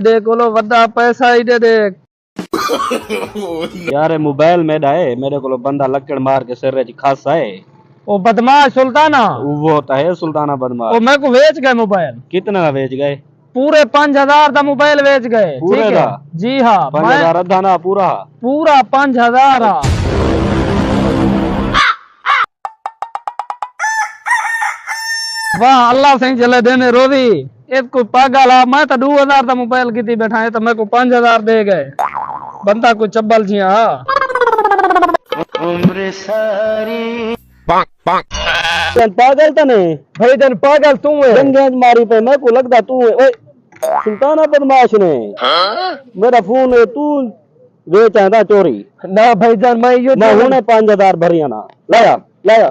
देख लो वड्डा पैसा ही दे देख। यार मोबाइल मेरा है, मेरे को बंदा लकड़ मार के सिर खासा है। ओ बदमाश सुल्ताना, वो होता है सुल्ताना बदमाश। ओ मेरे को बेच गए मोबाइल। कितना का बेच गए? पूरे 5000 का मोबाइल बेच गए। पूरे ठीक है का? जी हाँ, 5000 अद्धा ना पूरा? पूरा 5000। वाह अल्लाह सही चले देने रोवी। एक कोई पागल आ, मैं तो 2000 का मोबाइल की बैठा है तो मेरे को 5000 दे गए। बंदा कोई चब्बल जी। हाँ उम्र सारी पागल तो नहीं भाई, जन पागल तू है। गंगेज मारी पे मेरे को लगता तू है। ओए सुल्ताना बदमाश ने मेरा फोन है तू बेचा था चोरी ना भाई जान, मैं यो मैं हूं 5000 भरिया ना लाया लाया।